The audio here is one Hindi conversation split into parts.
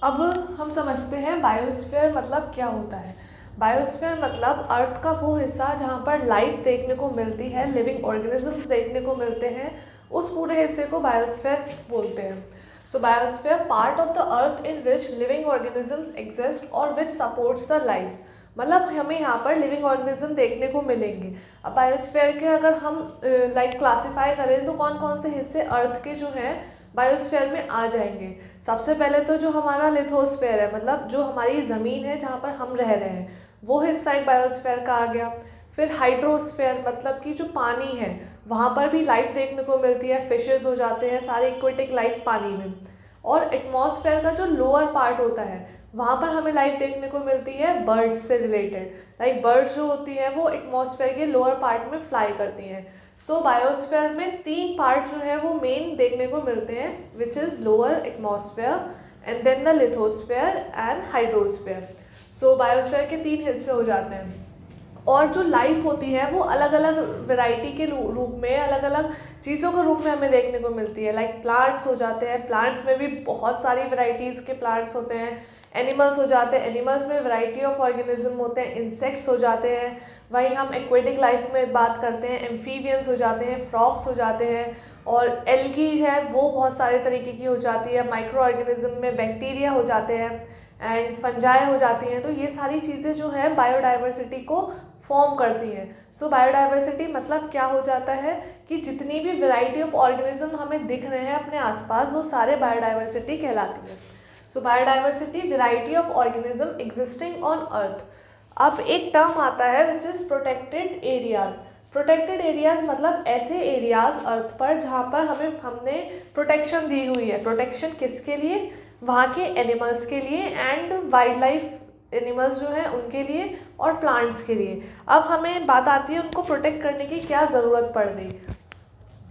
अब हम समझते हैं बायोस्फीयर मतलब क्या होता है। बायोस्फीयर मतलब अर्थ का वो हिस्सा जहाँ पर लाइफ देखने को मिलती है, लिविंग ऑर्गेनिजम्स देखने को मिलते हैं, उस पूरे हिस्से को बायोस्फीयर बोलते हैं। So biosphere part of the earth in which living organisms exist और विच सपोर्ट्स द लाइफ। मतलब हमें यहाँ पर लिविंग ऑर्गेनिज्म देखने को मिलेंगे। अब बायोस्फीयर के अगर हम क्लासीफाई करें तो कौन कौन से हिस्से अर्थ के जो हैं बायोस्फीयर में आ जाएंगे। सबसे पहले तो जो हमारा लिथोस्फीयर है, मतलब जो हमारी ज़मीन है जहाँ पर हम रह रहे हैं, वो हिस्सा एक बायोस्फीयर का आ गया। फिर हाइड्रोस्फीयर मतलब कि जो पानी है वहाँ पर भी लाइफ देखने को मिलती है, फिशेस हो जाते हैं, सारे एक्वेटिक लाइफ पानी में। और एटमॉस्फेयर का जो लोअर पार्ट होता है वहाँ पर हमें लाइफ देखने को मिलती है बर्ड्स से रिलेटेड। लाइक बर्ड्स जो होती हैं वो एटमॉस्फेयर के लोअर पार्ट में फ्लाई करती हैं। सो बायोस्फीयर में तीन पार्ट जो है वो मेन देखने को मिलते हैं, which is lower atmosphere and then the lithosphere and hydrosphere. So biosphere के तीन हिस्से हो जाते हैं। और जो लाइफ होती है वो अलग अलग वैरायटी के रूप में, अलग अलग चीज़ों के रूप में हमें देखने को मिलती है। लाइक प्लांट्स हो जाते हैं, प्लांट्स में भी बहुत सारी वैरायटीज़ के प्लांट्स होते हैं। एनिमल्स हो जाते हैं, एनिमल्स में वैरायटी ऑफ ऑर्गेनिज्म होते हैं। इंसेक्ट्स हो जाते हैं, वहीं हम एक्वेटिक लाइफ में बात करते हैं, एम्फीबियंस हो जाते हैं, फ्रॉग्स हो जाते हैं। और एल्गी है वो बहुत सारे तरीके की हो जाती है। माइक्रो ऑर्गेनिज्म में बैक्टीरिया हो जाते हैं एंड फंजाई हो जाती हैं। तो ये सारी चीज़ें जो है बायोडाइवर्सिटी को फॉर्म करती हैं। सो बायोडाइवर्सिटी मतलब क्या हो जाता है कि जितनी भी वैरायटी ऑफ ऑर्गेनिज्म हमें दिख रहे हैं अपने आसपास वो सारे बायोडाइवर्सिटी कहलाती है। So biodiversity variety of organism existing on earth. अब एक टर्म आता है which is protected areas. Protected areas मतलब ऐसे एरियाज अर्थ पर जहाँ पर हमने प्रोटेक्शन दी हुई है। प्रोटेक्शन किसके लिए? वहाँ के एनिमल्स के लिए एंड वाइल्ड लाइफ एनिमल्स जो हैं उनके लिए और प्लांट्स के लिए। अब हमें बात आती है उनको प्रोटेक्ट करने की क्या ज़रूरत पड़ गई।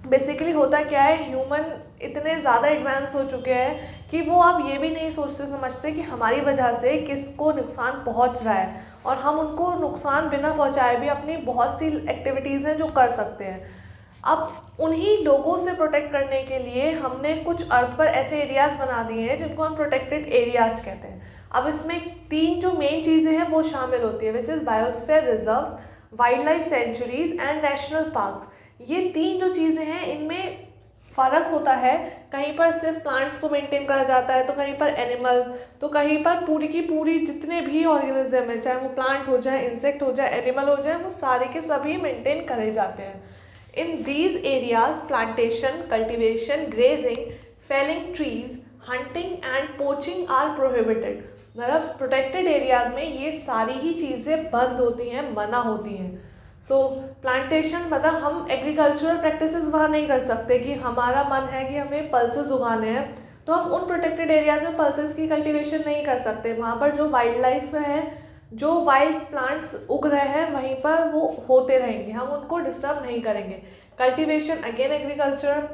बेसिकली होता क्या है, ह्यूमन इतने ज़्यादा एडवांस हो चुके हैं कि वो अब ये भी नहीं सोचते समझते कि हमारी वजह से किसको नुकसान पहुंच रहा है, और हम उनको नुकसान बिना पहुंचाए भी अपनी बहुत सी एक्टिविटीज़ हैं जो कर सकते हैं। अब उन्हीं लोगों से प्रोटेक्ट करने के लिए हमने कुछ अर्थ पर ऐसे एरियाज़ बना दिए हैं जिनको हम प्रोटेक्टेड एरियाज़ कहते हैं। अब इसमें तीन जो मेन चीज़ें हैं वो शामिल होती है, which is biosphere reserves, wild life sanctuaries and national parks. ये तीन जो चीज़ें हैं इनमें फ़र्क होता है। कहीं पर सिर्फ प्लांट्स को मेंटेन करा जाता है, तो कहीं पर एनिमल्स, तो कहीं पर पूरी की पूरी जितने भी ऑर्गेनिज्म हैं, चाहे वो प्लांट हो जाए, इंसेक्ट हो जाए, एनिमल हो जाए, वो सारे के सभी मेंटेन करे जाते हैं। In these areas plantation, cultivation, grazing, felling trees, hunting and poaching are prohibited. मतलब प्रोटेक्टेड एरियाज में ये सारी ही चीज़ें बंद होती हैं, मना होती हैं। सो प्लांटेशन मतलब हम एग्रीकल्चरल प्रैक्टिसेस वहाँ नहीं कर सकते कि हमारा मन है कि हमें पल्सेस उगाने हैं, तो हम उन प्रोटेक्टेड एरियाज में पल्सेस की कल्टीवेशन नहीं कर सकते। वहाँ पर जो वाइल्ड लाइफ है, जो वाइल्ड प्लांट्स उग रहे हैं वहीं पर वो होते रहेंगे, हम उनको डिस्टर्ब नहीं करेंगे। Cultivation again agriculture.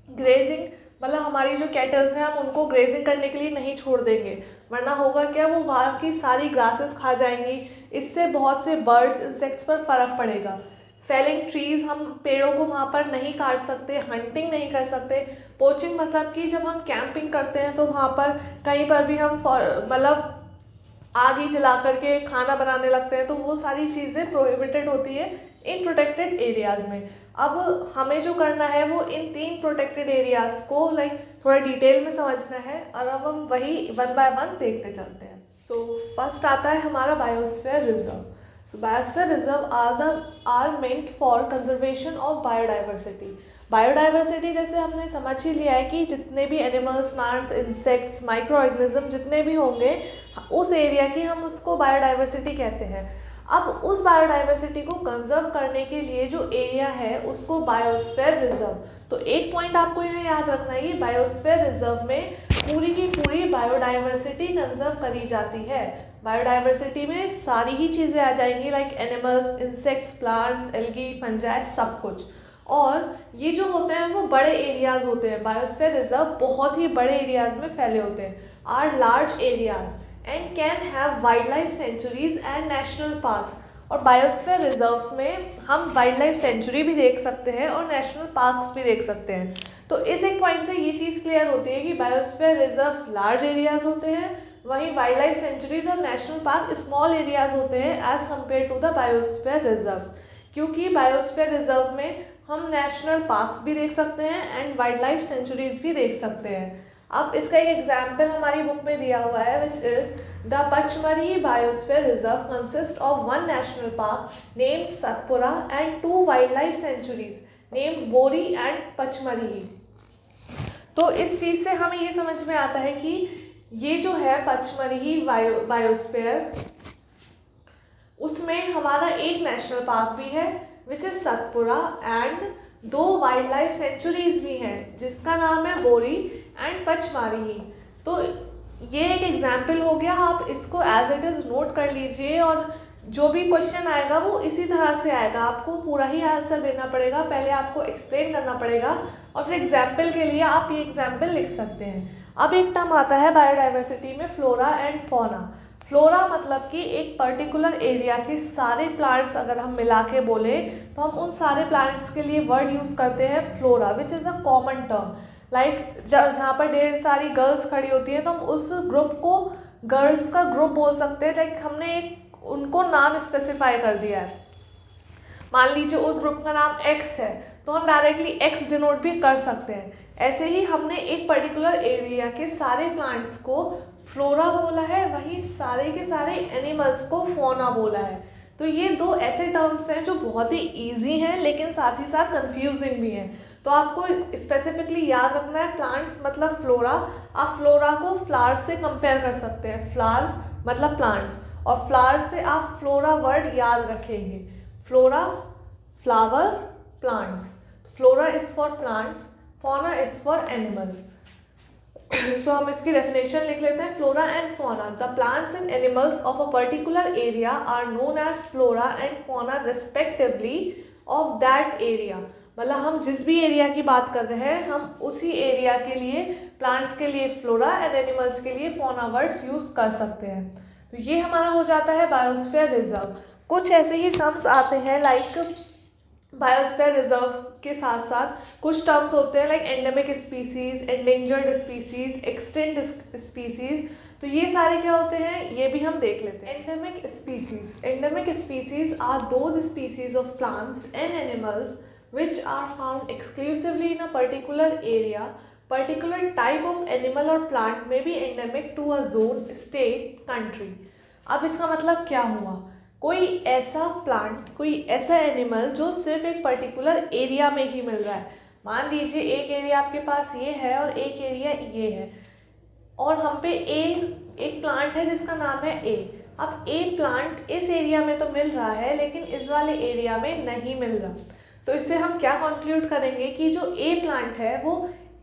ग्रेजिंग मतलब हमारी जो कैटल्स हैं हम उनको ग्रेजिंग करने के लिए नहीं छोड़ देंगे, वरना होगा क्या, वो वहाँ की सारी ग्रासेस खा जाएंगी, इससे बहुत से बर्ड्स, इंसेक्ट्स पर फर्क पड़ेगा। फेलिंग ट्रीज, हम पेड़ों को वहाँ पर नहीं काट सकते, हंटिंग नहीं कर सकते। पोचिंग मतलब कि जब हम कैंपिंग करते हैं तो वहाँ पर कहीं पर भी हम मतलब आग ही जला करके खाना बनाने लगते हैं, तो वो सारी चीज़ें प्रोहिबिटेड होती है इन प्रोटेक्टेड एरियाज़ में। अब हमें जो करना है वो इन तीन प्रोटेक्टेड एरियाज़ को थोड़ा डिटेल में समझना है, और अब हम वही वन बाय वन देखते चलते हैं। सो फर्स्ट आता है हमारा biosphere reserve. So biosphere reserve are meant for conservation of biodiversity. Biodiversity जैसे हमने समझ ही लिया है कि जितने भी animals, plants, insects, micro organism जितने भी होंगे उस एरिया की हम उसको बायोडाइवर्सिटी कहते हैं। अब उस बायोडाइवर्सिटी को कंजर्व करने के लिए जो एरिया है उसको बायोस्फीयर रिजर्व। तो एक पॉइंट आपको यहाँ याद रखना है, कि बायोस्फीयर रिजर्व में पूरी की पूरी बायोडाइवर्सिटी कंजर्व करी जाती है। बायोडाइवर्सिटी में सारी ही चीज़ें आ जाएंगी, like animals, insects, plants, algae, fungi, सब कुछ। और ये जो होते हैं वो बड़े एरियाज होते हैं। बायोस्फीयर रिजर्व बहुत ही बड़े एरियाज में फैले होते हैं, are large areas and can have wild life sanctuaries and national parks. और बायोस्फीयर रिजर्व्स में हम वाइल्ड लाइफ सेंचुरी भी देख सकते हैं और नेशनल पार्क्स भी देख सकते हैं। तो इस एक पॉइंट से ये चीज़ क्लियर होती है कि बायोस्फीयर रिजर्व्स लार्ज एरियाज होते हैं, वहीं वाइल्ड लाइफ सेंचुरीज और नेशनल पार्क स्मॉल एरियाज होते हैं as compare to the biosphere reserves. क्योंकि बायोस्फीयर रिजर्व में हम नेशनल पार्क्स भी देख सकते हैं एंड वाइल्ड लाइफ सेंचुरीज भी देख सकते हैं। अब इसका एक एग्जाम्पल हमारी बुक में दिया हुआ है which is the Pachmarhi biosphere reserve consist of one national park named Satpura and two wild life sanctuaries named Bori and Pachmarhi. तो इस चीज़ से हमें ये समझ में आता है कि ये जो है पचमढ़ी बायोस्फीयर, उसमें हमारा एक नेशनल पार्क भी है which is Satpura and 2 wild life centuries भी हैं जिसका नाम है बोरी एंड पचमढ़ी। तो ये एक एग्जाम्पल हो गया, आप इसको एज इट इज़ नोट कर लीजिए और जो भी क्वेश्चन आएगा वो इसी तरह से आएगा, आपको पूरा ही आंसर देना पड़ेगा, पहले आपको एक्सप्लेन करना पड़ेगा और फिर एग्जाम्पल के लिए आप ये एग्जाम्पल लिख सकते हैं। अब एक टर्म आता है बायोडाइवर्सिटी में फ्लोरा एंड फौना। फ्लोरा मतलब कि एक पर्टिकुलर एरिया के सारे प्लांट्स अगर हम मिला के बोले तो हम उन सारे प्लांट्स के लिए वर्ड यूज़ करते हैं flora which is a common term. Like जहाँ पर ढेर सारी गर्ल्स खड़ी होती हैं तो हम उस ग्रुप को गर्ल्स का ग्रुप बोल सकते हैं। लाइक हमने एक उनको नाम स्पेसिफाई कर दिया है, मान लीजिए उस ग्रुप का नाम एक्स है तो हम डायरेक्टली एक्स डिनोट भी कर सकते हैं। ऐसे ही हमने एक पर्टिकुलर एरिया के सारे प्लांट्स को फ्लोरा बोला है, वहीं सारे के सारे एनिमल्स को फौना बोला है। तो ये 2 ऐसे टर्म्स हैं जो बहुत ही ईजी हैं लेकिन साथ ही साथ कंफ्यूजिंग भी हैं। तो आपको स्पेसिफिकली याद रखना है प्लांट्स मतलब फ्लोरा। आप फ्लोरा को फ्लावर से कंपेयर कर सकते हैं, फ्लावर मतलब प्लांट्स, और फ्लावर से आप फ्लोरा वर्ड याद रखेंगे। Flora flower plants, flora is for plants, fauna is for animals. So हम इसकी डेफिनेशन लिख लेते हैं। Flora and fauna, the plants and animals of a particular area are known as flora and fauna respectively of that area. मतलब हम जिस भी एरिया की बात कर रहे हैं हम उसी एरिया के लिए प्लांट्स के लिए फ्लोरा एंड एनिमल्स के लिए फौना वर्ड्स यूज़ कर सकते हैं। तो ये हमारा हो जाता है बायोस्फीयर रिजर्व। कुछ ऐसे ही टर्म्स आते हैं लाइक बायोस्फीयर रिजर्व के साथ साथ कुछ टर्म्स होते हैं like endemic species, endangered species, extinct species. तो ये सारे क्या होते हैं ये भी हम देख लेते हैं। Endemic species are those species of plants and animals which are found exclusively in a particular area. Particular type of animal or plant may be endemic to a zone, state, country. अब इसका मतलब क्या हुआ, कोई ऐसा प्लांट, कोई ऐसा एनिमल जो सिर्फ एक पर्टिकुलर एरिया में ही मिल रहा है। मान लीजिए एक एरिया आपके पास ये है और एक एरिया ये है और हम पे एक प्लांट है जिसका नाम है ए। अब ए प्लांट इस एरिया में तो मिल रहा है लेकिन इस वाले एरिया में नहीं मिल रहा। तो इससे हम क्या कंक्लूड करेंगे कि जो ए प्लांट है वो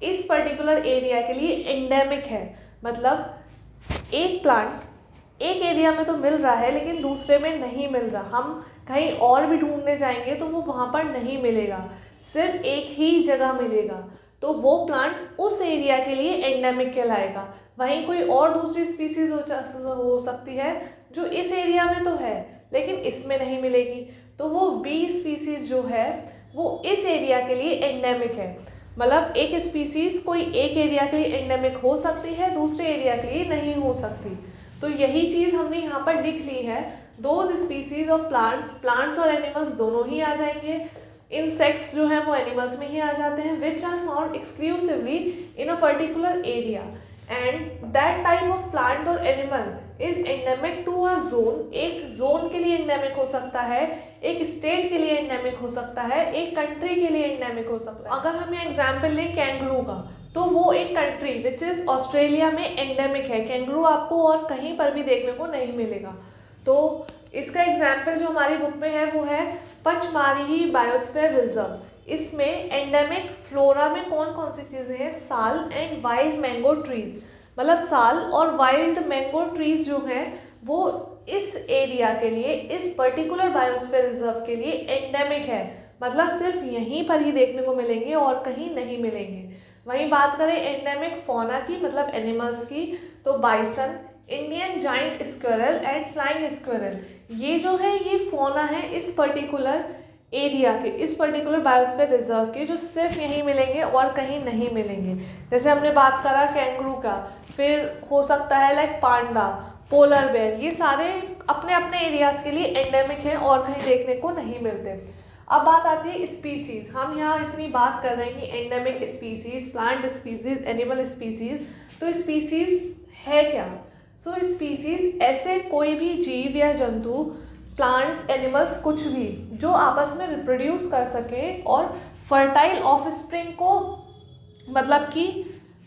इस पर्टिकुलर एरिया के लिए एंडेमिक है। मतलब एक प्लांट एक एरिया में तो मिल रहा है लेकिन दूसरे में नहीं मिल रहा, हम कहीं और भी ढूंढने जाएंगे तो वो वहाँ पर नहीं मिलेगा, सिर्फ एक ही जगह मिलेगा। तो वो प्लांट उस एरिया के लिए एंडेमिक कहलाएगा। वहीं कोई और दूसरी स्पीसीज हो सकती है जो इस एरिया में तो है लेकिन इसमें नहीं मिलेगी, तो वो बी स्पीसीज जो है वो इस एरिया के लिए एंडेमिक है। मतलब एक स्पीसीज कोई एक एरिया के लिए एंडेमिक हो सकती है, दूसरे एरिया के लिए नहीं हो सकती। तो यही चीज़ हमने यहाँ पर लिख ली है। दोज स्पीसीज ऑफ प्लांट्स और एनिमल्स दोनों ही आ जाएंगे। इंसेक्ट्स जो है वो एनिमल्स में ही आ जाते हैं। Which are found exclusively in a particular area and that type of plant और animal is endemic to a zone. एक जोन के लिए एंडेमिक हो सकता है, एक स्टेट के लिए एंडेमिक हो सकता है, एक कंट्री के लिए एंडेमिक हो सकता है। अगर हम ये एग्जाम्पल लें कैंगरू का, तो वो एक कंट्री विच इज़ ऑस्ट्रेलिया में एंडेमिक है। कैंगरू आपको और कहीं पर भी देखने को नहीं मिलेगा। तो इसका एग्जाम्पल जो हमारी बुक में है वो है पचमारी बायोस्फीयर रिजर्व। इसमें एंडेमिक फ्लोरा में कौन कौन सी चीज़ें हैं, साल एंड वाइल्ड मैंगो ट्रीज। मतलब साल और वाइल्ड मैंगो ट्रीज जो हैं वो इस एरिया के लिए, इस पर्टिकुलर बायोस्फीयर रिजर्व के लिए एंडेमिक है। मतलब सिर्फ यहीं पर ही देखने को मिलेंगे और कहीं नहीं मिलेंगे। वहीं बात करें एंडेमिक फौना की, मतलब एनिमल्स की, तो bison, Indian giant squirrel and flying squirrel, ये जो है ये फौना है इस पर्टिकुलर एरिया के, इस पर्टिकुलर बायोस्फीयर रिजर्व के, जो सिर्फ यहीं मिलेंगे और कहीं नहीं मिलेंगे। जैसे हमने बात करा कैंगरू का, फिर हो सकता है लाइक पांडा, पोलर बेयर, ये सारे अपने अपने एरियाज के लिए एंडेमिक हैं और कहीं देखने को नहीं मिलते। अब बात आती है स्पीसीज। हम यहाँ इतनी बात कर रहे हैं कि endemic species, plant species, animal species, तो स्पीसीज है क्या? सो स्पीसीज ऐसे कोई भी जीव या जंतु, प्लांट्स, एनिमल्स, कुछ भी जो आपस में रिप्रोड्यूस कर सके और फर्टाइल ऑफस्प्रिंग को, मतलब कि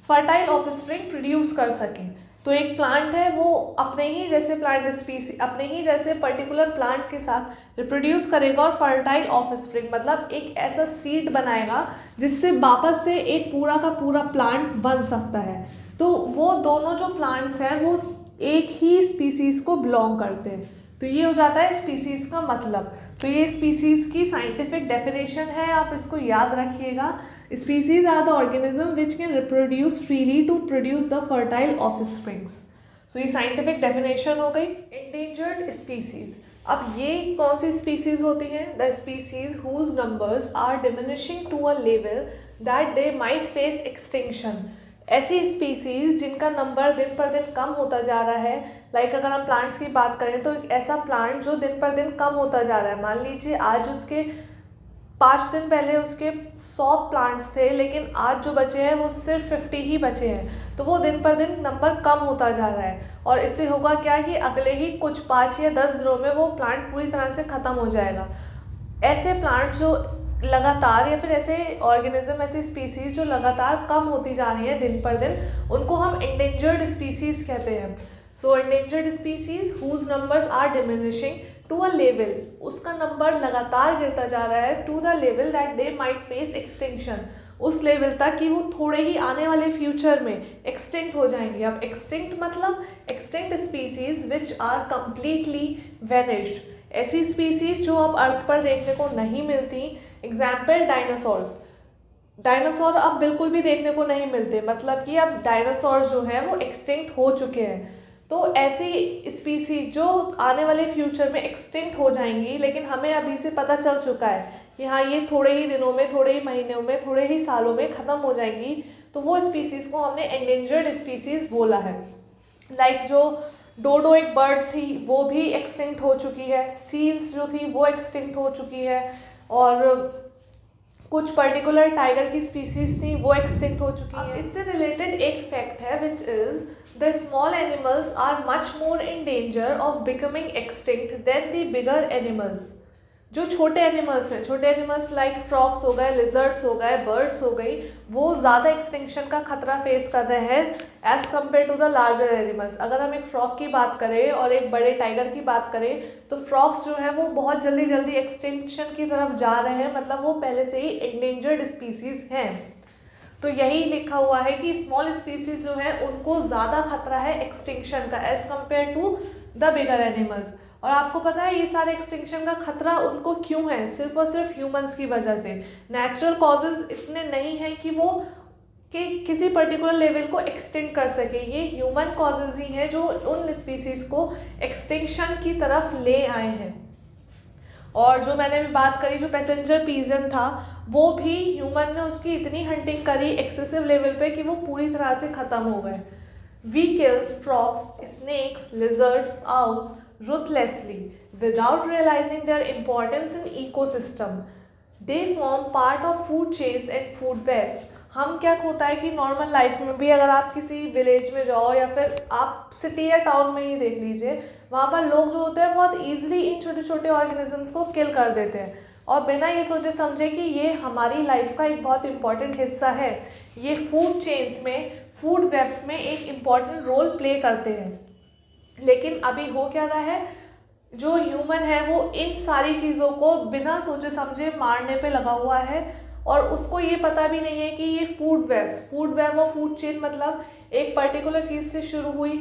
फर्टाइल ऑफस्प्रिंग प्रोड्यूस कर सके। तो एक प्लांट है वो अपने ही जैसे प्लांट स्पीसी, अपने ही जैसे पर्टिकुलर प्लांट के साथ रिप्रोड्यूस करेगा और फर्टाइल ऑफस्प्रिंग मतलब एक ऐसा सीड बनाएगा जिससे वापस से एक पूरा का पूरा प्लांट बन सकता है। तो वो दोनों जो प्लांट्स हैं वो एक ही स्पीसीज को बिलोंग करते हैं। तो ये हो जाता है स्पीसीज का मतलब। तो ये स्पीसीज की साइंटिफिक डेफिनेशन है, आप इसको याद रखिएगा। Species are the organism which can reproduce freely to produce the fertile offsprings. So ये साइंटिफिक डेफिनेशन हो गई। एंडेंजर्ड स्पीसीज, अब ये कौन सी स्पीसीज होती हैं? The species whose numbers are diminishing to a level that they might face extinction. ऐसी स्पीसीज जिनका नंबर दिन पर दिन कम होता जा रहा है। लाइक अगर हम प्लांट्स की बात करें तो एक ऐसा प्लांट जो दिन पर दिन कम होता जा रहा है। मान लीजिए आज उसके 5 दिन पहले उसके 100 प्लांट्स थे, लेकिन आज जो बचे हैं वो सिर्फ 50 ही बचे हैं। तो वो दिन पर दिन नंबर कम होता जा रहा है और इससे होगा क्या कि अगले ही कुछ 5 या 10 दिनों में वो प्लांट पूरी तरह से ख़त्म हो जाएगा। ऐसे प्लांट जो लगातार, या फिर ऐसे ऑर्गेनिज्म, ऐसी स्पीसीज जो लगातार कम होती जा रही है दिन पर दिन, उनको हम एंडेंजर्ड स्पीसीज कहते हैं। So endangered species whose numbers are diminishing to a level, उसका नंबर लगातार गिरता जा रहा है, to the level that they might face extinction, उस लेवल तक कि वो थोड़े ही आने वाले फ्यूचर में एक्सटिंक्ट हो जाएंगे। अब एक्सटिंक्ट मतलब extinct species which are completely vanished, ऐसी स्पीसीज जो अब अर्थ पर देखने को नहीं मिलती। एग्जाम्पल डायनासोर्स, डायनासोर अब बिल्कुल भी देखने को नहीं मिलते, मतलब कि अब डायनासोर जो है वो एक्सटिंक्ट हो चुके हैं। तो ऐसी स्पीसीज जो आने वाले फ्यूचर में एक्सटिंक्ट हो जाएंगी, लेकिन हमें अभी से पता चल चुका है कि हाँ ये थोड़े ही दिनों में, थोड़े ही महीनों में, थोड़े ही सालों में ख़त्म हो जाएंगी, तो वो स्पीसीज को हमने एंडेंजर्ड स्पीसीज बोला है। लाइक जो डोडो एक बर्ड थी वो भी एक्सटिंक्ट हो चुकी है, सील्स जो थी वो एक्सटिंक्ट हो चुकी है, और कुछ पर्टिकुलर टाइगर की स्पीसीज थी वो एक्सटिंक्ट हो चुकी है। इससे रिलेटेड एक फैक्ट है which is the small animals are much more in danger of becoming extinct than the bigger animals. जो छोटे एनिमल्स हैं, छोटे एनिमल्स लाइक फ्रॉक्स हो गए, लिजर्ड्स हो गए, बर्ड्स हो गई, वो ज़्यादा एक्सटिंक्शन का खतरा फेस कर रहे हैं as compare to the larger animals. अगर हम एक फ्रॉक की बात करें और एक बड़े टाइगर की बात करें तो फ्रॉक्स जो है वो बहुत जल्दी जल्दी एक्सटिंक्शन की तरफ जा रहे हैं, मतलब वो पहले से ही एंडेंजर्ड स्पीसीज़ हैं। तो यही लिखा हुआ है कि स्मॉल स्पीसीज जो है उनको ज़्यादा खतरा है एक्सटिंक्शन का as compare to the bigger animals. और आपको पता है ये सारे एक्सटिंक्शन का खतरा उनको क्यों है? सिर्फ और सिर्फ ह्यूमंस की वजह से। नेचुरल कॉजेज इतने नहीं हैं कि वो किसी पर्टिकुलर लेवल को एक्सटिंक्ट कर सके, ये ह्यूमन कॉजेज ही हैं जो उन स्पीसीज को एक्सटिंक्शन की तरफ ले आए हैं। और जो मैंने भी बात करी, जो पैसेंजर पीजन था वो भी ह्यूमन ने उसकी इतनी हंटिंग करी एक्सेसिव लेवल पे कि वो पूरी तरह से ख़त्म हो गए। We kills frogs, snakes, lizards, owls ruthlessly without realizing their importance in ecosystem. They form part of food chains and food webs. हम क्या होता है कि नॉर्मल लाइफ में भी अगर आप किसी विलेज में जाओ या फिर आप सिटी या टाउन में ही देख लीजिए, वहाँ पर लोग जो होते हैं बहुत ईजिली इन छोटे छोटे ऑर्गेनिजम्स को किल कर देते हैं और बिना ये सोचे समझे कि ये हमारी लाइफ का एक बहुत इंपॉर्टेंट हिस्सा है। ये फूड चेन्स में, फूड वेब्स में एक इम्पॉर्टेंट रोल प्ले करते हैं। लेकिन अभी हो क्या रहा है, जो ह्यूमन है वो इन सारी चीज़ों को बिना सोचे समझे मारने पे लगा हुआ है और उसको ये पता भी नहीं है कि ये फूड वेब और फूड चेन मतलब एक पर्टिकुलर चीज़ से शुरू हुई।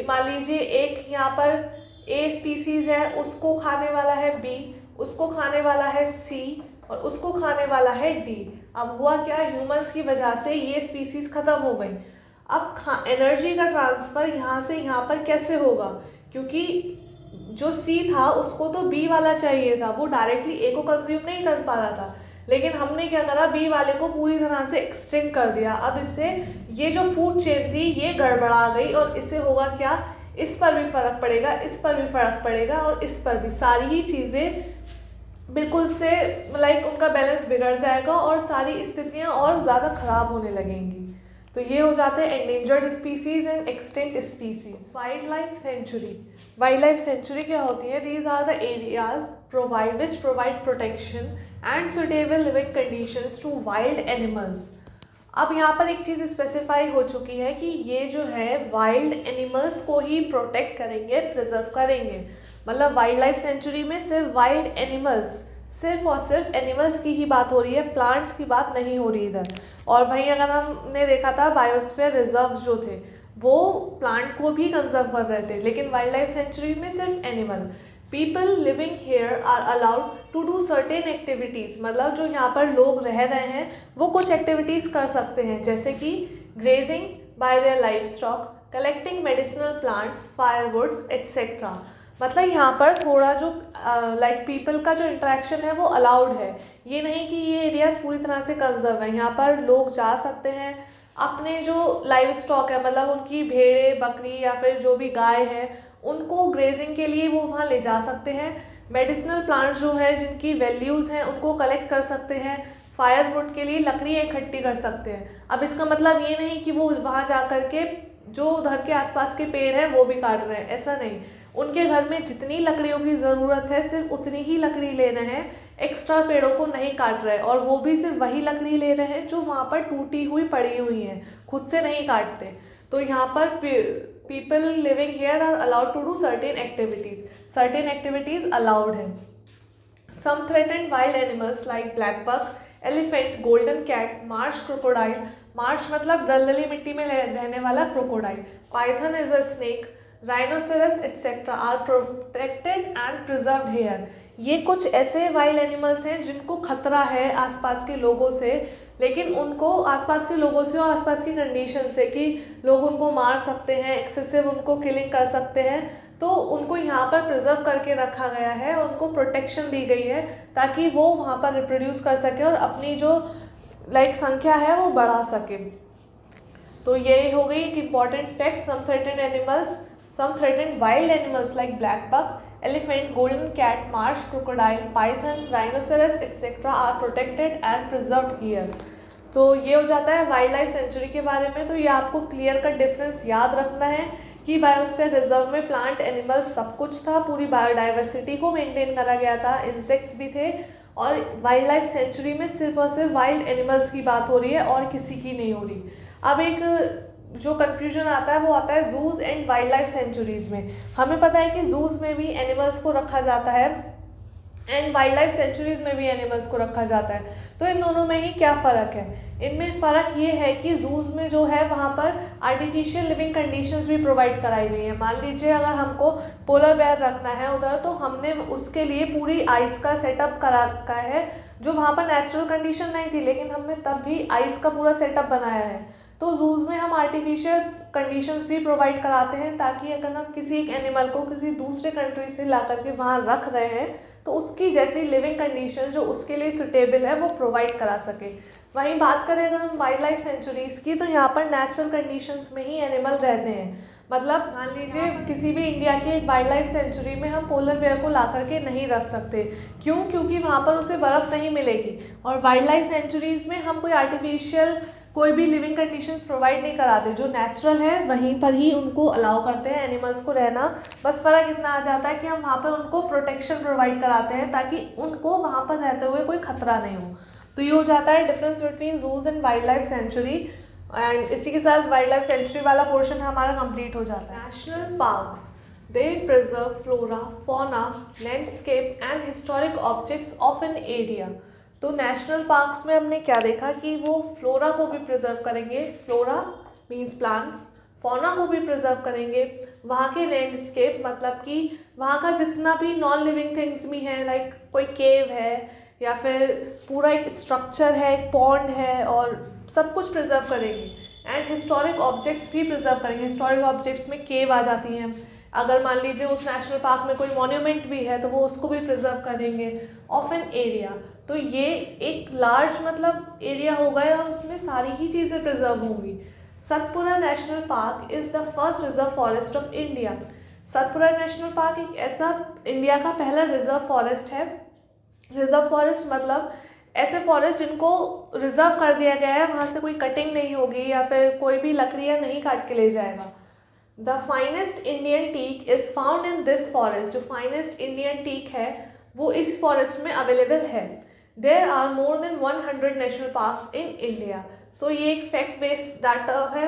मान लीजिए एक यहाँ पर ए स्पीसीज़ है, उसको खाने वाला है बी, उसको खाने वाला है सी और उसको खाने वाला है डी। अब हुआ क्या, ह्यूमंस की वजह से ये स्पीसीज़ ख़त्म हो गई। अब एनर्जी का ट्रांसफ़र यहाँ से यहाँ पर कैसे होगा, क्योंकि जो सी था उसको तो बी वाला चाहिए था, वो डायरेक्टली ए को कंज्यूम नहीं कर पा रहा था, लेकिन हमने क्या करा, बी वाले को पूरी तरह से एक्सटेंड कर दिया। अब इससे ये जो फूड चेन थी ये गड़बड़ा गई, और इससे होगा क्या, इस पर भी फर्क पड़ेगा, इस पर भी फर्क पड़ेगा, और इस पर भी, सारी ही चीज़ें बिल्कुल से लाइक उनका बैलेंस बिगड़ जाएगा और सारी स्थितियाँ और ज़्यादा खराब होने लगेंगी। तो ये हो जाते हैं endangered species and extinct species. Wild life sanctuary, wild life sanctuary क्या होती है, these are the areas which provide protection and suitable living conditions to wild animals. अब यहाँ पर एक चीज़ स्पेसिफाई हो चुकी है कि ये जो है वाइल्ड एनिमल्स को ही प्रोटेक्ट करेंगे, प्रिजर्व करेंगे। मतलब वाइल्ड लाइफ सेंचुरी में सिर्फ वाइल्ड एनिमल्स, सिर्फ और सिर्फ एनिमल्स की ही बात हो रही है, प्लांट्स की बात नहीं हो रही इधर। और वहीं अगर हमने देखा था बायोस्फीयर रिजर्व जो थे वो प्लांट को भी कंजर्व कर रहे थे, लेकिन वाइल्ड लाइफ सेंचुरी में सिर्फ animal. People living here are allowed to do certain activities, मतलब जो यहाँ पर लोग रह रहे हैं वो कुछ एक्टिविटीज़ कर सकते हैं, जैसे कि grazing by their livestock, collecting medicinal plants, firewoods etcetera. मतलब यहाँ पर थोड़ा जो लाइक पीपल का जो इंटरेक्शन है वो अलाउड है, ये नहीं कि ये एरियाज पूरी तरह से कंजर्व है। यहाँ पर लोग जा सकते हैं, अपने जो लाइव स्टॉक है, मतलब उनकी भेड़े बकरी या फिर जो भी गाय है उनको ग्रेजिंग के लिए वो वहाँ ले जा सकते हैं। मेडिसिनल प्लांट्स जो है जिनकी वैल्यूज़ हैं उनको कलेक्ट कर सकते हैं, फायरवुड के लिए लकड़ियाँ इकट्ठी कर सकते हैं। अब इसका मतलब ये नहीं कि वो वहाँ जा कर के जो उधर के आसपास के पेड़ हैं वो भी काट रहे हैं, ऐसा नहीं। उनके घर में जितनी लकड़ियों की ज़रूरत है सिर्फ उतनी ही लकड़ी लेना है, एक्स्ट्रा पेड़ों को नहीं काट रहे, और वो भी सिर्फ वही लकड़ी ले रहे हैं जो वहाँ पर टूटी हुई पड़ी हुई हैं, खुद से नहीं काटते। तो यहाँ पर people living here are allowed to do certain activities allowed है। Some threatened wild animals like black buck, elephant, golden cat, marsh crocodile, marsh मतलब दलदली मिट्टी में रहने वाला crocodile, python is a snake, rhinoceros etcetera are protected and preserved here. ये कुछ ऐसे वाइल्ड एनिमल्स हैं जिनको खतरा है आसपास के लोगों से, लेकिन उनको आसपास के लोगों से और आसपास की कंडीशन से कि लोग उनको मार सकते हैं, एक्सेसिव उनको किलिंग कर सकते हैं, तो उनको यहाँ पर प्रिजर्व करके रखा गया है, उनको प्रोटेक्शन दी गई है ताकि वो वहाँ पर रिप्रोड्यूस कर सके और अपनी जो लाइक संख्या है वो बढ़ा सके। तो ये हो गई एक important fact. Some threatened wild animals like black buck, elephant, golden cat, marsh crocodile, python, rhinoceros etc. are protected and preserved here. तो ये हो जाता है वाइल्ड लाइफ सेंचुरी के बारे में। तो ये आपको क्लियर कट डिफरेंस याद रखना है कि बायोस्फीयर रिजर्व में प्लांट एनिमल्स सब कुछ था, पूरी बायोडाइवर्सिटी को मेंटेन करा गया था, इंसेक्ट्स भी थे, और वाइल्ड लाइफ सेंचुरी में सिर्फ और सिर्फ वाइल्ड एनिमल्स की बात हो रही है और किसी की नहीं हो रही। अब एक जो कन्फ्यूजन आता है वो आता है जूज एंड वाइल्ड लाइफ सेंचुरीज़ में। हमें पता है कि जूज में भी एनिमल्स को रखा जाता है एंड वाइल्ड लाइफ सेंचुरीज़ में भी एनिमल्स को रखा जाता है, तो इन दोनों में ही क्या फ़र्क है? इनमें फ़र्क ये है कि जूज में जो है वहाँ पर आर्टिफिशियल लिविंग कंडीशंस भी प्रोवाइड कराई गई है। मान लीजिए अगर हमको पोलर बेयर रखना है उधर, तो हमने उसके लिए पूरी आइस का सेटअप करा रखा है, जो वहाँ पर नेचुरल कंडीशन नहीं थी, लेकिन हमने तब भी आइस का पूरा सेटअप बनाया है। तो जूज में हम आर्टिफिशियल कंडीशंस भी प्रोवाइड कराते हैं ताकि अगर हम किसी एक एनिमल को किसी दूसरे कंट्री से ला करके वहाँ रख रहे हैं तो उसकी जैसी लिविंग कंडीशन जो उसके लिए सुटेबल है वो प्रोवाइड करा सके। वहीं बात करें अगर हम वाइल्ड लाइफ सेंचुरीज़ की, तो यहाँ पर नेचुरल कंडीशंस में ही एनिमल रहते हैं। मतलब मान लीजिए किसी भी इंडिया की एक वाइल्ड लाइफ सेंचुरी में हम पोलर बेयर को ला करके नहीं रख सकते। क्यों? क्योंकि वहाँ पर उसे बर्फ़ नहीं मिलेगी, और वाइल्ड लाइफ सेंचुरीज़ में हम कोई आर्टिफिशियल कोई भी लिविंग कंडीशंस प्रोवाइड नहीं कराते, जो नेचुरल है वहीं पर ही उनको अलाउ करते हैं एनिमल्स को रहना। बस फ़र्क इतना आ जाता है कि हम वहाँ पर उनको प्रोटेक्शन प्रोवाइड कराते हैं ताकि उनको वहाँ पर रहते हुए कोई खतरा नहीं हो। तो ये हो जाता है difference between zoos and wild life sanctuary. And इसी के साथ वाइल्ड लाइफ सेंचुरी वाला पोर्शन हमारा कंप्लीट हो जाता है। National parks, they preserve flora, fauna, landscape and historic objects of an area. तो नेशनल पार्क्स में हमने क्या देखा कि वो फ्लोरा को भी प्रिजर्व करेंगे, फ्लोरा मींस प्लांट्स, फौना को भी प्रिजर्व करेंगे, वहाँ के लैंडस्केप मतलब कि वहाँ का जितना भी नॉन लिविंग थिंग्स भी हैं, लाइक कोई केव है या फिर पूरा एक स्ट्रक्चर है, एक पॉन्ड है, और सब कुछ प्रिजर्व करेंगे। एंड हिस्टोरिक ऑब्जेक्ट्स भी प्रिजर्व करेंगे। हिस्टोरिक ऑब्जेक्ट्स में केव आ जाती हैं, अगर मान लीजिए उस नेशनल पार्क में कोई मॉन्यूमेंट भी है तो वो उसको भी प्रिजर्व करेंगे ऑफ एन एरिया। तो ये एक लार्ज मतलब एरिया होगा और उसमें सारी ही चीज़ें प्रिजर्व होंगी। Satpura national park is the first reserve forest of India. Satpura national park एक ऐसा इंडिया का पहला रिजर्व फॉरेस्ट है। रिजर्व फॉरेस्ट मतलब ऐसे फॉरेस्ट जिनको रिजर्व कर दिया गया है, वहाँ से कोई कटिंग नहीं होगी या फिर कोई भी लकड़ियाँ नहीं काट के ले जाएगा। The finest Indian teak is found in this forest. जो फाइनेस्ट इंडियन टीक है वो इस फॉरेस्ट में अवेलेबल है। There are more than 100 national parks in India. So ये एक फैक्ट बेस्ड डाटा है।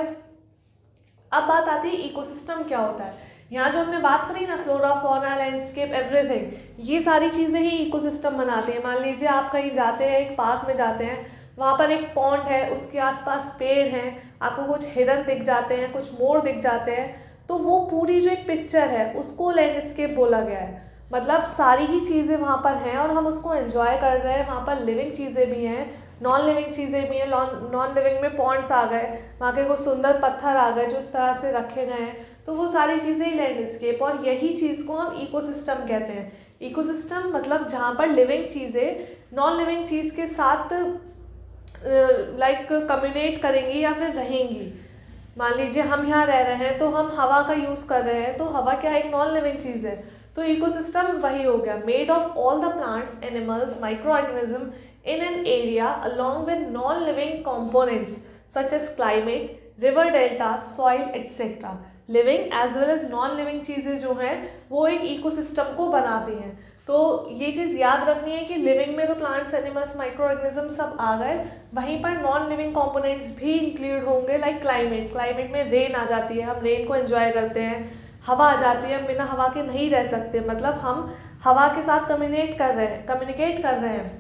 अब बात आती है इकोसिस्टम क्या होता है। यहाँ जो हमने बात करी ना, फ्लोरा, फौना, लैंडस्केप, एवरीथिंग, ये सारी चीज़ें ही इकोसिस्टम बनाती हैं। मान लीजिए आप कहीं जाते हैं, एक पार्क में जाते हैं, वहाँ पर एक पॉन्ड है, उसके आसपास पेड़ हैं, आपको कुछ हिरन दिख जाते हैं, कुछ मोर दिख जाते हैं, तो वो पूरी जो एक पिक्चर है उसको लैंडस्केप बोला गया है। मतलब सारी ही चीज़ें वहाँ पर हैं और हम उसको एंजॉय कर रहे हैं। वहाँ पर लिविंग चीज़ें भी हैं, नॉन लिविंग चीज़ें भी हैं। नॉन लिविंग में पॉन्ड्स आ गए, वहाँ के कुछ सुंदर पत्थर आ गए जो इस तरह से रखे गए हैं, तो वो सारी चीज़ें ही लैंडस्केप, और यही चीज़ को हम इकोसिस्टम कहते हैं। इकोसिस्टम मतलब जहाँ पर लिविंग चीज़ें नॉन लिविंग चीज़ के साथ कम्युनिकेट करेंगी या फिर रहेंगी। मान लीजिए हम यहाँ रह रहे हैं तो हम हवा का यूज़ कर रहे हैं, तो हवा क्या एक नॉन लिविंग चीज़ है, तो इकोसिस्टम वही हो गया। Made of all the plants, animals, micro organism in an area along with non living components such as climate, river delta, soil etcetera. Living as well as non living चीज़ें जो हैं वो एक इकोसिस्टम को बनाती हैं। तो ये चीज़ याद रखनी है कि लिविंग में तो प्लांट्स, एनिमल्स, माइक्रो ऑर्गेनिज्म सब आ गए, वहीं पर नॉन लिविंग कंपोनेंट्स भी इंक्लूड होंगे। लाइक क्लाइमेट में रेन आ जाती है, हम रेन को एंजॉय करते हैं। हवा आ जाती है, हम बिना हवा के नहीं रह सकते, मतलब हम हवा के साथ कम्युनिकेट कर रहे हैं।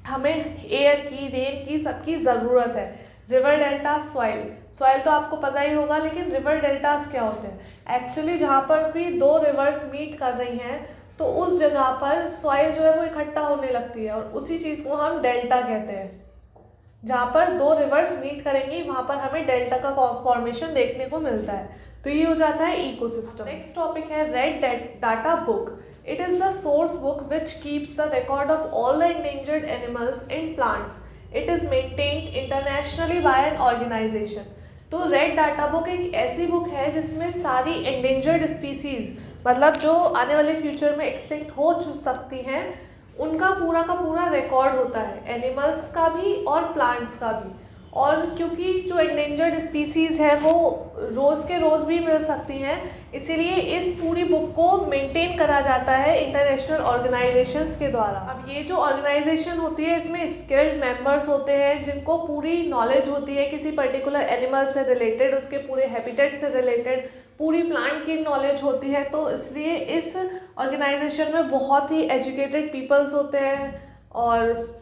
हमें एयर की, रेन की, सबकी ज़रूरत है। रिवर डेल्टा, सॉइल तो आपको पता ही होगा, लेकिन रिवर डेल्टास क्या होते हैं? एक्चुअली जहाँ पर भी दो रिवर्स मीट कर रही हैं तो उस जगह पर सॉइल जो है वो इकट्ठा होने लगती है और उसी चीज़ को हम डेल्टा कहते हैं। जहाँ पर दो रिवर्स मीट करेंगी वहाँ पर हमें डेल्टा का फॉर्मेशन देखने को मिलता है। तो ये हो जाता है इकोसिस्टम। नेक्स्ट टॉपिक है red data book. It is the source book which keeps the record of all the endangered animals and plants. It is maintained internationally by an organization. तो रेड डाटा बुक एक ऐसी बुक है जिसमें सारी एंडेंजर्ड स्पीसीज़, मतलब जो आने वाले फ्यूचर में एक्सटिंक्ट हो सकती हैं, उनका का पूरा रिकॉर्ड होता है, एनिमल्स का भी और प्लांट्स का भी। और क्योंकि जो एंडेंजर्ड स्पीसीज़ है वो रोज़ के रोज़ भी मिल सकती हैं, इसीलिए इस पूरी बुक को मेंटेन करा जाता है इंटरनेशनल ऑर्गेनाइजेशंस के द्वारा। अब ये जो ऑर्गेनाइजेशन होती है इसमें स्किल्ड मेंबर्स होते हैं जिनको पूरी नॉलेज होती है किसी पर्टिकुलर एनिमल से रिलेटेड, उसके पूरे हैबिटेट से रिलेटेड, पूरी प्लांट की नॉलेज होती है। तो इसलिए इस ऑर्गेनाइजेशन में बहुत ही एजुकेटेड पीपल्स होते हैं और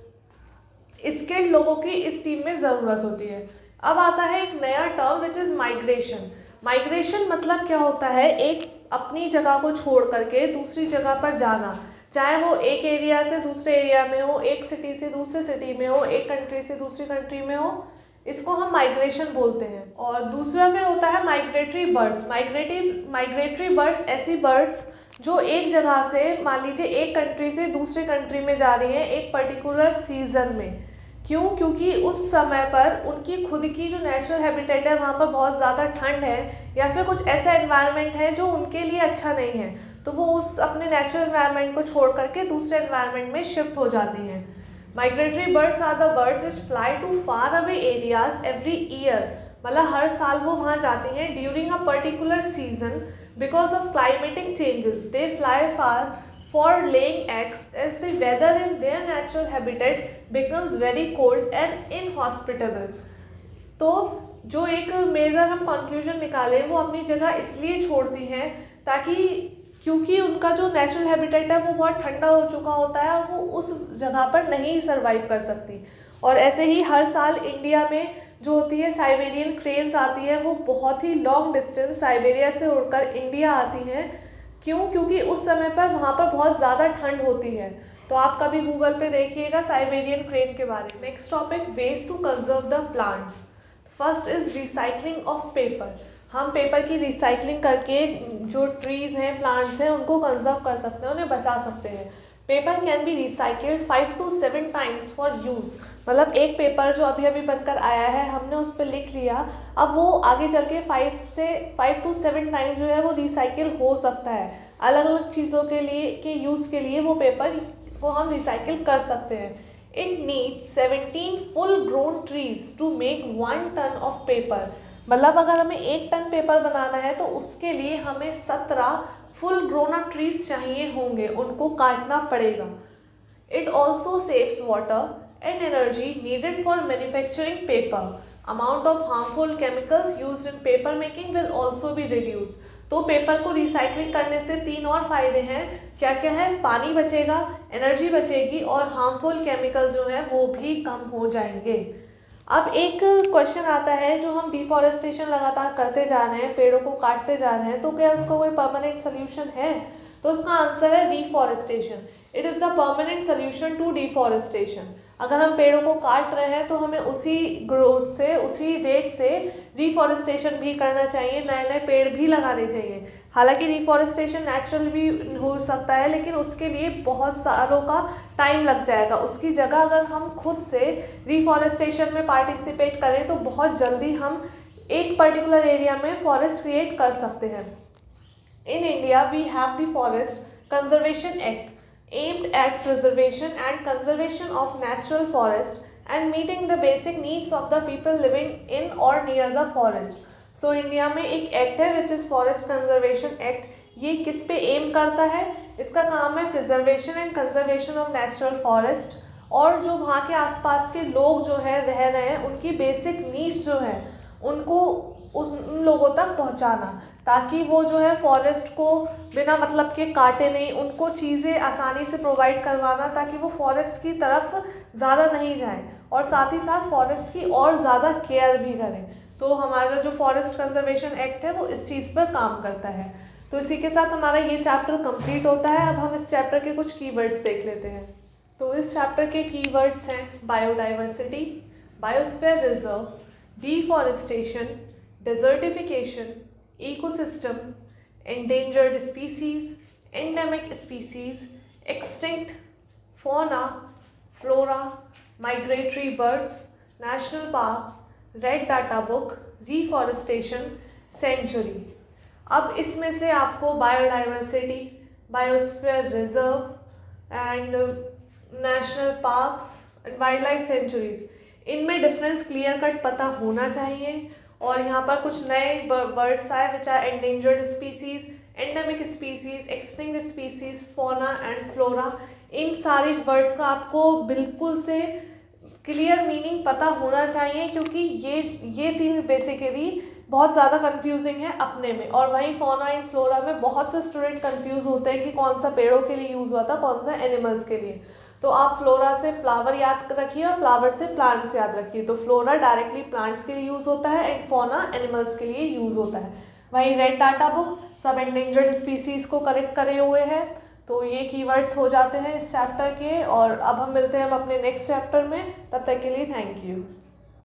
स्किल्ड लोगों की इस टीम में ज़रूरत होती है। अब आता है एक नया term which is migration. Migration मतलब क्या होता है? एक अपनी जगह को छोड़ करके दूसरी जगह पर जाना, चाहे वो एक एरिया से दूसरे एरिया में हो, एक सिटी से दूसरे सिटी में हो, एक कंट्री से दूसरी कंट्री में हो, इसको हम माइग्रेशन बोलते हैं। और दूसरा फिर होता है माइग्रेटरी बर्ड्स। माइग्रेटरी बर्ड्स ऐसी बर्ड्स जो एक जगह से, मान लीजिए एक कंट्री से दूसरे कंट्री में जा रही हैं एक पर्टिकुलर सीजन में। क्यों? क्योंकि उस समय पर उनकी खुद की जो नेचुरल हैबिटेट है वहाँ पर बहुत ज़्यादा ठंड है या फिर कुछ ऐसा एनवायरनमेंट है जो उनके लिए अच्छा नहीं है, तो वो उस अपने नेचुरल एनवायरनमेंट को छोड़ करके दूसरे एनवायरनमेंट में शिफ्ट हो जाती हैं। Migratory birds are the birds which fly to far away areas every year. मतलब हर साल वो वहाँ जाती हैं during a particular season because of climatic changes. They fly far for laying eggs as the weather in their natural habitat becomes very cold and inhospitable। तो जो एक मेजर हम कंक्लूजन निकाले वो अपनी जगह इसलिए छोड़ती हैं ताकि, क्योंकि उनका जो नेचुरल हैबिटेट है वो बहुत ठंडा हो चुका होता है और वो उस जगह पर नहीं सर्वाइव कर सकती। और ऐसे ही हर साल इंडिया में जो होती है साइबेरियन क्रेन्स आती है, वो बहुत ही लॉन्ग डिस्टेंस साइबेरिया से उड़कर इंडिया आती हैं। क्यों? क्योंकि उस समय पर वहाँ पर बहुत ज़्यादा ठंड होती है। तो आप कभी गूगल पे देखिएगा साइबेरियन क्रेन के बारे में। Next topic, ways to conserve the plants. First is recycling of paper. हम पेपर की रिसाइकलिंग करके जो ट्रीज़ हैं, प्लांट्स हैं, उनको कंजर्व कर सकते हैं, उन्हें बचा सकते हैं। Paper can be recycled 5 to 7 times for use. मतलब एक पेपर जो अभी अभी बनकर आया है, हमने उस पर लिख लिया, अब वो आगे चल के 5 to 7 टाइम्स जो है वो रिसाइकिल हो सकता है। अलग अलग चीज़ों के लिए के यूज़ के लिए वो पेपर को हम रिसाइकिल कर सकते हैं। It needs 17 full grown trees to make 1 ton of paper. मतलब अगर हमें 1 टन पेपर बनाना है तो उसके लिए हमें 17 फुल ग्रोन अप ट्रीज चाहिए होंगे, उनको काटना पड़ेगा। It also saves water and energy needed for manufacturing paper. Amount of harmful chemicals used in paper making will also be reduce. तो पेपर को रिसाइकलिंग करने से 3 और फायदे हैं। क्या क्या है? पानी बचेगा, एनर्जी बचेगी और हार्मफुल केमिकल्स जो हैं वो भी कम हो जाएंगे। अब एक क्वेश्चन आता है, जो हम डिफॉरेस्टेशन लगातार करते जा रहे हैं, पेड़ों को काटते जा रहे हैं, तो क्या उसका कोई परमानेंट सोल्यूशन है? तो उसका आंसर है deforestation. It is the permanent solution to deforestation. अगर हम पेड़ों को काट रहे हैं तो हमें उसी ग्रोथ से, उसी रेट से डिफॉरेस्टेशन भी करना चाहिए, नए नए पेड़ भी लगाने चाहिए। हालांकि डिफॉरेस्टेशन नेचुरल भी हो सकता है, लेकिन उसके लिए बहुत सालों का टाइम लग जाएगा। उसकी जगह अगर हम खुद से डिफॉरेस्टेशन में पार्टिसिपेट करें तो बहुत जल्दी हम एक पर्टिकुलर एरिया में फॉरेस्ट क्रिएट कर सकते हैं। In India, we have the Forest Conservation Act aimed at preservation and conservation of natural forest and meeting the basic needs of the people living in or near the forest. So India में एक एक्ट है which is Forest Conservation Act। ये किस पे एम करता है? इसका काम है preservation and conservation of natural forest, और जो वहाँ के आसपास के लोग जो है रह रहे हैं, उनकी बेसिक नीड्स जो है उनको उन लोगों तक पहुँचाना, ताकि वो जो है फॉरेस्ट को बिना मतलब के काटे नहीं, उनको चीज़ें आसानी से प्रोवाइड करवाना ताकि वो फॉरेस्ट की तरफ ज़्यादा नहीं जाएं, और साथ ही साथ फॉरेस्ट की और ज़्यादा केयर भी करें। तो हमारा जो फॉरेस्ट कंजर्वेशन एक्ट है वो इस चीज़ पर काम करता है। तो इसी के साथ हमारा ये चैप्टर कंप्लीट होता है। अब हम इस चैप्टर के कुछ कीवर्ड्स देख लेते हैं। तो इस चैप्टर के कीवर्ड्स हैं biodiversity, biosphere reserve, deforestation, desertification, ecosystem, endangered species, endemic species, extinct, fauna, flora, migratory birds, national parks, red data book, reforestation, sanctuary। अब इसमें से आपको biodiversity, biosphere reserve and national parks and wild life centuries, इनमें डिफरेंस क्लियर कट पता होना चाहिए। और यहाँ पर कुछ नए वर्ड्स आए which are endangered species, endemic species, extinct species, fauna and flora. इन सारी वर्ड्स का आपको बिल्कुल से क्लियर मीनिंग पता होना चाहिए, क्योंकि ये 3 बेसिकली बहुत ज़्यादा कंफ्यूजिंग है अपने में। और वहीं फौना एंड फ्लोरा में बहुत से स्टूडेंट कंफ्यूज होते हैं कि कौन सा पेड़ों के लिए यूज़ हुआ था, कौन सा एनिमल्स के लिए। तो आप फ्लोरा से फ्लावर याद रखिए और फ्लावर से प्लांट्स याद रखिए। तो फ्लोरा डायरेक्टली प्लांट्स के लिए यूज़ होता है एंड फौना एनिमल्स के लिए यूज़ होता है। वहीं रेड डाटा बुक सब एंडेंजर्ड स्पीसीज़ को करेक्ट करे हुए है। तो ये कीवर्ड्स हो जाते हैं इस चैप्टर के। और अब हम मिलते हैं अपने नेक्स्ट चैप्टर में, तब तक के लिए थैंक यू।